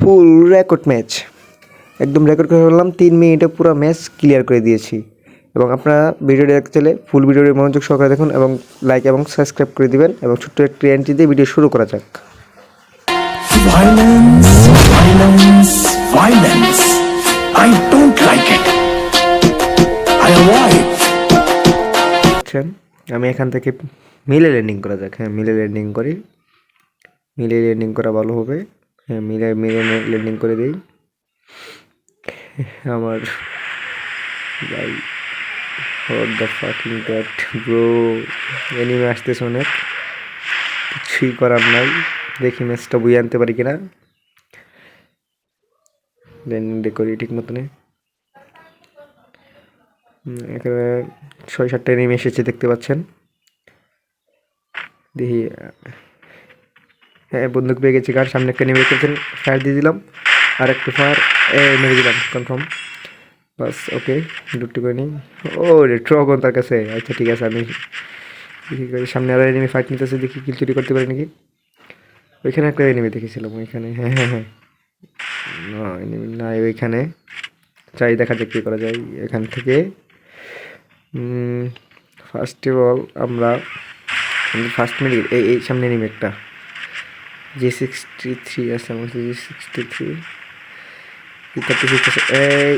ফুল record match, একদম record করে ফেললাম। 3 মিনিটে পুরো ম্যাচ ক্লিয়ার করে দিয়েছি। এবং আপনারা ভিডিওটি দেখতে চাইলে ফুল ভিডিওটি মনোযোগ সহকারে দেখুন এবং লাইক এবং সাবস্ক্রাইব করে দিবেন। এবং ছোট্ট একটি এন্ট্রি দিয়ে ভিডিও শুরু করা যাক। Violence, violence, violence. I don't like it. I avoid. আমি এখান থেকে মিলে ল্যান্ডিং করা যাক। হ্যাঁ, মিলে ল্যান্ডিং করি। মিলে ল্যান্ডিং করা ভালো হবে। হ্যাঁ, মিলে ল্যান্ডিং করে দিই। আমার ভাই, what the fucking that bro, anime আসতেছে অনেক, কিছুই করার নাই। দেখি ম্যাচটা বই আনতে পারি কিনা। ল্যান্ডিং করি ঠিক মতনে। এখানে 6-7টা এনিমে এসেছে দেখতে পাচ্ছেন। দেখি, হ্যাঁ বন্দুক পেয়ে গেছি। কার সামনে একটা নেমে রেখেছেন, ফায়ার দিয়ে দিলাম। আর একটু ফায়ার মেরে দিলাম, কনফার্ম। বাস, ওকে, লুটটি করে নিই। ও রে, ট্রগন তার কাছে। আচ্ছা ঠিক আছে, আমি সামনে আরো এনিমি ফাইট নিতেছে, দেখি কিল চুরি করতে পারি নাকি। ওইখানে একটা এনিমি দেখেছিলাম, ওইখানে। হ্যাঁ হ্যাঁ হ্যাঁ, না এনিমি নাই ওইখানে। চাই দেখা যাক কী করা যায় এখান থেকে। ফার্স্ট অফ অল আমরা ফার্স্ট মিনিট এই সামনে এনিমি একটা G63 আছে আমার কাছে। G63 এই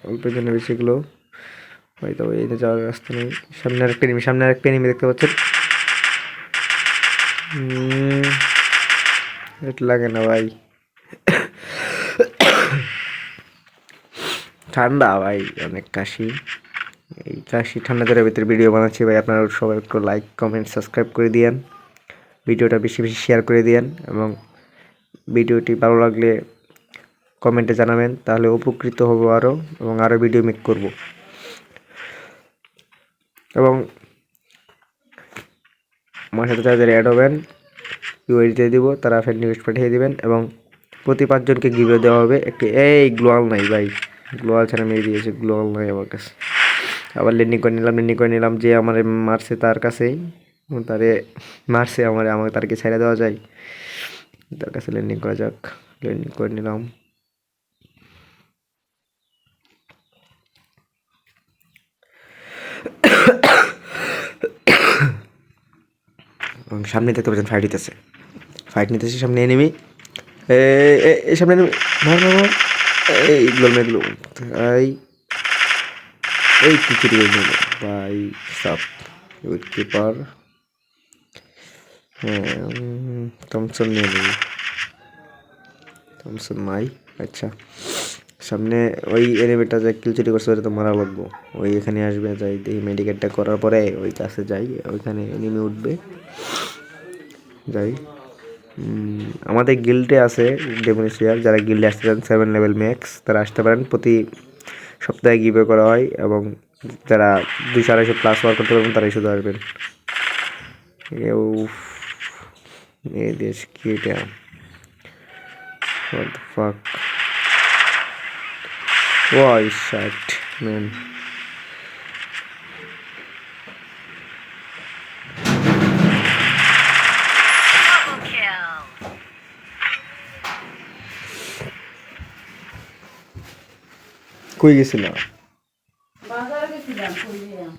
অল্পের জন্য বেশিগুলো ভাই, তবে এই যাওয়ার রাস্তা নেই। সামনে আরেকটা এনিমি দেখতে পাচ্ছেন। এটা লাগে না ভাই, ঠান্ডা ভাই, অনেক কাশি। এই কাশি ঠান্ডা জলের ভিতরে ভিডিও বানাচ্ছি ভাই। আপনারা সবাই একটু লাইক কমেন্ট সাবস্ক্রাইব করে দিয়েন, ভিডিওটা বেশি বেশি শেয়ার করে দিয়েন। এবং ভিডিওটি ভালো লাগলে কমেন্টে জানাবেন, তাহলে উপকৃত হব আরও, এবং আরও ভিডিও মেক করব। এবং আমার সাথে যাদের অ্যাড হবেন ইউআইডি দিয়ে দিব, তারা ফ্রেন্ড রিকোয়েস্ট পাঠিয়ে দিবেন। এবং প্রতি 5 জনকে গিভওয়ে দেওয়া হবে একটি। এই গ্লোয়াল নাই ভাই, গ্লোয়াল ছাড়া মেরে দিয়েছে, গ্লোয়াল নাই আমার কাছে। আবার ল্যান্ডিং করে নিলাম। যে আমার মারছে তার কাছেই, তারে মারছে আমাকে তারকে ছেড়ে দেওয়া যায়, তার কাছে ল্যান্ডিং করা যাক। ল্যান্ডিং করে নিলাম। এবং সামনে দেখতে পাচ্ছেন ফাইট নিতেছে সামনে এনিমি। এই সামনে এনিমি, মার। এই গ্লোল মেয়ে দিল। এই কিছু দিয়ে নিল ভাই, সাপ উইথ কিপার। হ্যাঁ, থমসন নিয়ে নিবি, থমসন মাই। আচ্ছা, সামনে ওই এনিমিটা যে কিল চুরি করছে ওটা তো মারা লাগবো। ওই এখানে আসবে, যাই দেখি মেডিকেটটা করার পরে ওই কাছে যাই, ওইখানে এনিমি উঠবে। যাই, আমাদের গিল্ডে আছে ডেমোনিশিয়ার। যারা গিল্ডে আসতে চান 7 লেভেল ম্যাক্স, তারা আসতে পারেন। প্রতি সপ্তাহে গিভওয়ে করা হয়। এবং যারা 200-250 প্লাস ওয়ার করতে পারবেন তারাই শুধু আসবেন। এই দেশ কি এটা? What the fuck? Why shit, man? কই গেছিলাম?